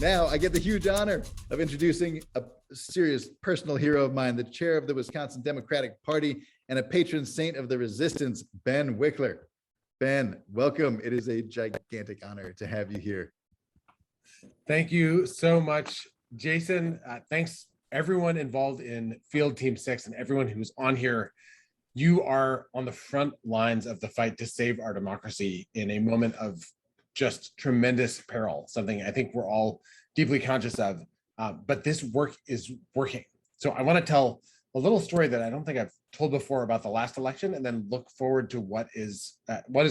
Now I get the huge honor of introducing a serious personal hero of mine, the chair of the Wisconsin Democratic Party and a patron saint of the resistance, Ben Wikler. Ben, welcome. It is a gigantic honor to have you here. Thank you so much, Jason. Thanks everyone involved in Field Team 6 and everyone who's on here. You are on the front lines of the fight to save our democracy in a moment of just tremendous peril, something I think we're all deeply conscious of, but this work is working. So I want to tell a little story that I don't think I've told before about the last election, and then look forward to what is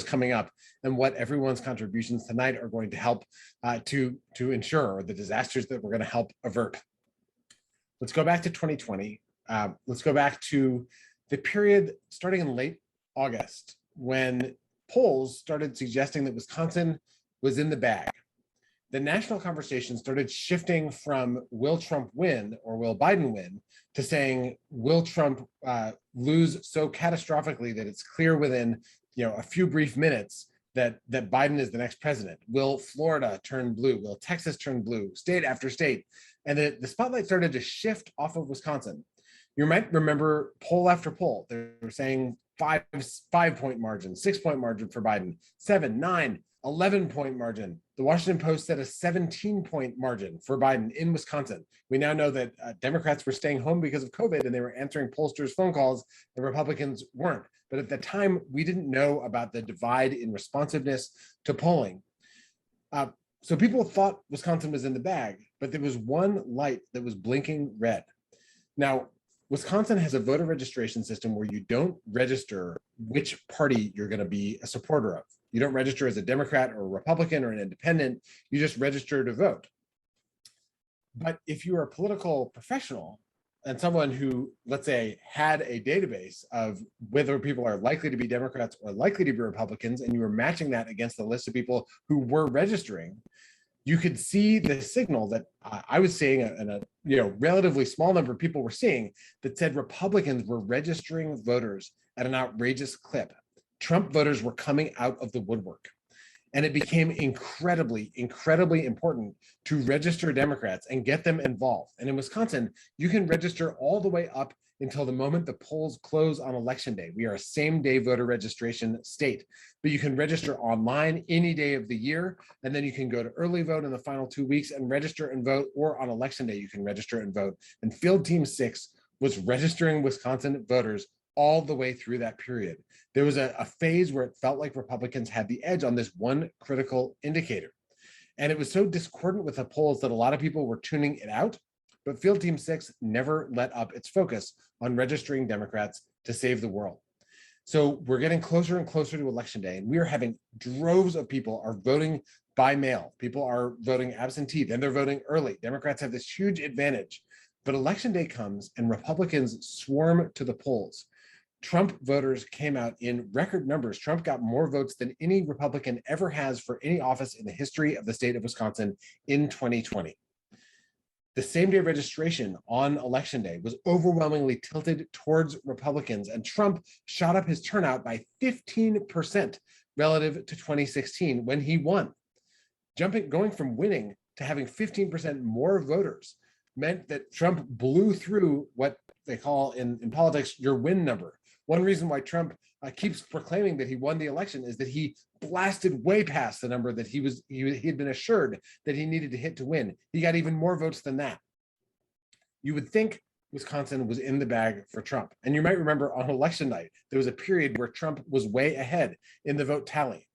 coming up and what everyone's contributions tonight are going to help to ensure the disasters that we're going to help avert. Let's go back to 2020. Let's go back to the period starting in late August when polls started suggesting that Wisconsin was in the bag. The national conversation started shifting from will Trump win or will Biden win to saying, will Trump lose so catastrophically that it's clear within a few brief minutes that Biden is the next president? Will Florida turn blue? Will Texas turn blue? State after state. And the spotlight started to shift off of Wisconsin. You might remember poll after poll. They were saying 5-point margin, 6-point margin for Biden, 7, 9, 11-point margin. The Washington Post said a 17-point margin for Biden in Wisconsin. We now know that Democrats were staying home because of COVID and they were answering pollsters' phone calls, and Republicans weren't. But at the time, we didn't know about the divide in responsiveness to polling. So people thought Wisconsin was in the bag, but there was one light that was blinking red. Now, Wisconsin has a voter registration system where you don't register which party you're going to be a supporter of. You don't register as a Democrat or a Republican or an independent. You just register to vote. But if you are a political professional and someone who, let's say, had a database of whether people are likely to be Democrats or likely to be Republicans, and you were matching that against the list of people who were registering, you could see the signal that I was seeing, and a relatively small number of people were seeing, that said Republicans were registering voters at an outrageous clip. Trump voters were coming out of the woodwork. And it became incredibly, incredibly important to register Democrats and get them involved. And in Wisconsin, you can register all the way up until the moment the polls close on election day. We are a same-day voter registration state, but you can register online any day of the year, and then you can go to early vote in the final 2 weeks and register and vote, or on election day, you can register and vote. And Field Team 6 was registering Wisconsin voters all the way through that period. There was a phase where it felt like Republicans had the edge on this one critical indicator. And it was so discordant with the polls that a lot of people were tuning it out, but Field Team 6 never let up its focus on registering Democrats to save the world. So we're getting closer and closer to election day, and we are having droves of people are voting by mail. People are voting absentee, then they're voting early. Democrats have this huge advantage, but election day comes and Republicans swarm to the polls. Trump voters came out in record numbers. Trump got more votes than any Republican ever has for any office in the history of the state of Wisconsin in 2020. The same-day registration on election day was overwhelmingly tilted towards Republicans, and Trump shot up his turnout by 15% relative to 2016 when he won. Going from winning to having 15% more voters meant that Trump blew through what they call in politics your win number. One reason why Trump keeps proclaiming that he won the election is that he blasted way past the number that he had been assured that he needed to hit to win. He got even more votes than that. You would think Wisconsin was in the bag for Trump. And you might remember on election night, there was a period where Trump was way ahead in the vote tally.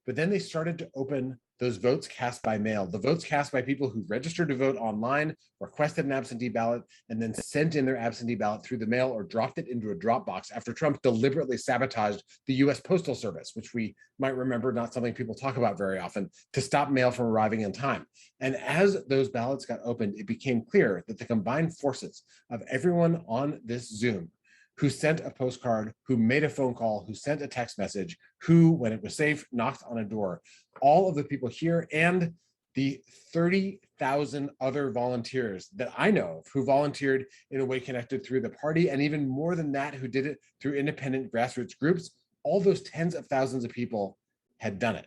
But then they started to open those votes cast by mail, the votes cast by people who registered to vote online, requested an absentee ballot, and then sent in their absentee ballot through the mail or dropped it into a drop box after Trump deliberately sabotaged the US Postal Service, which we might remember, not something people talk about very often, to stop mail from arriving in time. And as those ballots got opened, it became clear that the combined forces of everyone on this Zoom who sent a postcard, who made a phone call, who sent a text message, who, when it was safe, knocked on a door. All of the people here and the 30,000 other volunteers that I know of who volunteered in a way connected through the party, and even more than that, who did it through independent grassroots groups, all those tens of thousands of people had done it.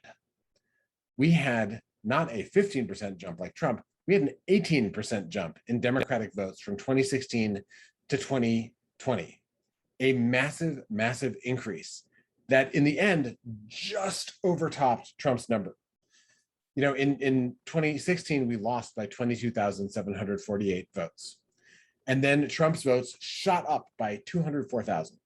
We had not a 15% jump like Trump, We had an 18% jump in Democratic votes from 2016 to 2020, a massive, massive increase that in the end just overtopped Trump's number. You know, in 2016, we lost by 22,748 votes. And then Trump's votes shot up by 204,000.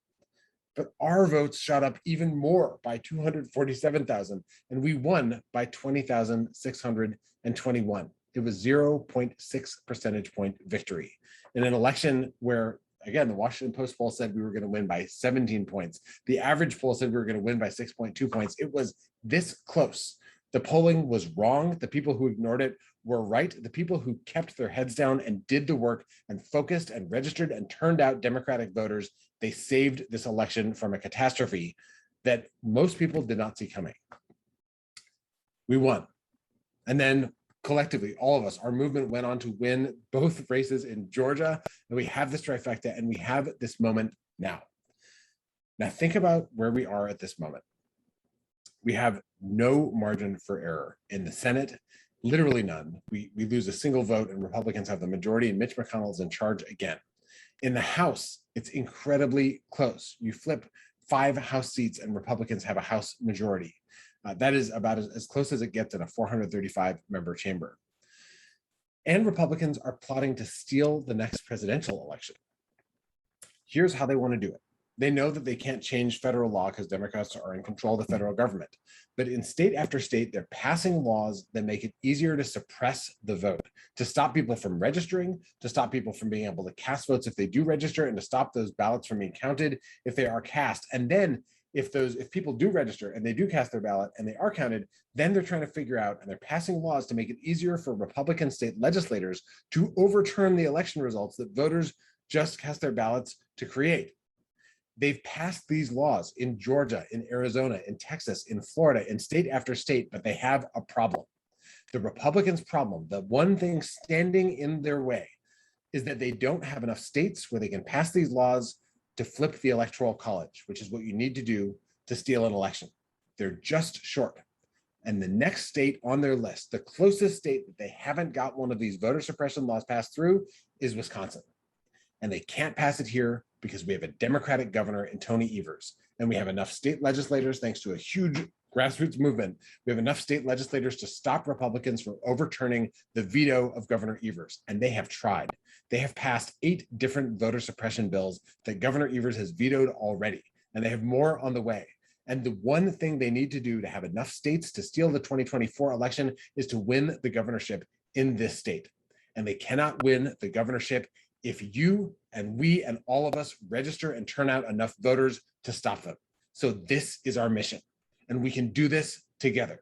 But our votes shot up even more by 247,000, and we won by 20,621. It was 0.6 percentage point victory in an election where, again, the Washington Post poll said we were going to win by 17 points. The average poll said we were going to win by 6.2 points. It was this close. The polling was wrong. The people who ignored it were right. The people who kept their heads down and did the work and focused and registered and turned out Democratic voters, they saved this election from a catastrophe that most people did not see coming. We won. And then collectively, all of us, our movement went on to win both races in Georgia, and we have this trifecta, and we have this moment now. Now think about where we are at this moment. We have no margin for error in the Senate, literally none. We lose a single vote and Republicans have the majority and Mitch McConnell is in charge again. In the House, it's incredibly close. You flip 5 House seats and Republicans have a House majority. That is about as close as it gets in a 435-member chamber. And Republicans are plotting to steal the next presidential election. Here's how they want to do it. They know that they can't change federal law because Democrats are in control of the federal government. But in state after state, they're passing laws that make it easier to suppress the vote, to stop people from registering, to stop people from being able to cast votes if they do register, and to stop those ballots from being counted if they are cast. And then if people do register and they do cast their ballot and they are counted, then they're trying to figure out, and they're passing laws to make it easier for Republican state legislators to overturn the election results that voters just cast their ballots to create. They've passed these laws in Georgia, in Arizona, in Texas, in Florida, in state after state, but they have a problem. The Republicans' problem, the one thing standing in their way, is that they don't have enough states where they can pass these laws to flip the electoral college, which is what you need to do to steal an election. They're just short. And the next state on their list, the closest state that they haven't got one of these voter suppression laws passed through, is Wisconsin. And they can't pass it here because we have a Democratic governor in Tony Evers. And we have enough state legislators, thanks to a huge grassroots movement, we have enough state legislators to stop Republicans from overturning the veto of Governor Evers. And they have tried. They have passed 8 different voter suppression bills that Governor Evers has vetoed already. And they have more on the way. And the one thing they need to do to have enough states to steal the 2024 election is to win the governorship in this state. And they cannot win the governorship if you and we and all of us register and turn out enough voters to stop them. So this is our mission, and we can do this together.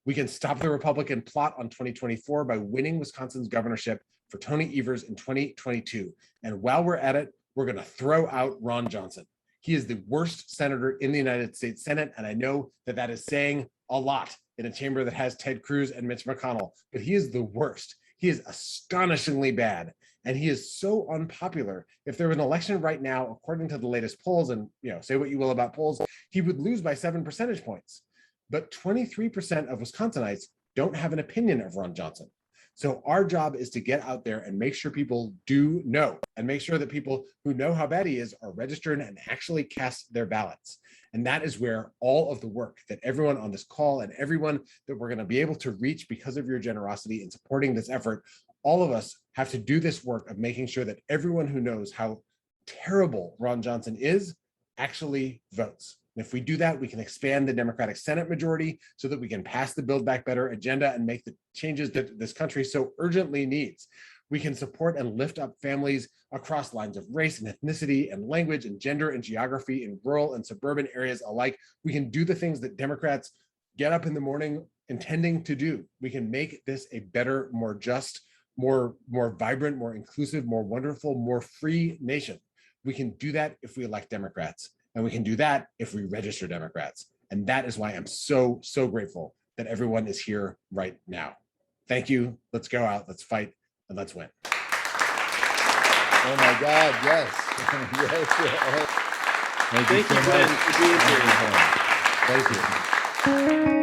We can stop the Republican plot on 2024 by winning Wisconsin's governorship for Tony Evers in 2022. And while we're at it, we're going to throw out Ron Johnson. He is the worst senator in the United States Senate, and I know that that is saying a lot in a chamber that has Ted Cruz and Mitch McConnell, but he is the worst. He is astonishingly bad, and he is so unpopular. If there was an election right now, according to the latest polls, and say what you will about polls, he would lose by 7 percentage points. But 23% of Wisconsinites don't have an opinion of Ron Johnson. So our job is to get out there and make sure people do know, and make sure that people who know how bad he is are registered and actually cast their ballots. And that is where all of the work that everyone on this call and everyone that we're going to be able to reach because of your generosity in supporting this effort, all of us have to do this work of making sure that everyone who knows how terrible Ron Johnson is actually votes. And if we do that, we can expand the Democratic Senate majority so that we can pass the Build Back Better agenda and make the changes that this country so urgently needs. We can support and lift up families across lines of race and ethnicity and language and gender and geography in rural and suburban areas alike. We can do the things that Democrats get up in the morning intending to do. We can make this a better, more just, more vibrant, more inclusive, more wonderful, more free nation. We can do that if we elect Democrats. And we can do that if we register Democrats. And that is why I'm so, so grateful that everyone is here right now. Thank you. Let's go out, let's fight, and let's win. Oh my God, yes. Yes. Thank you so much. Thank you.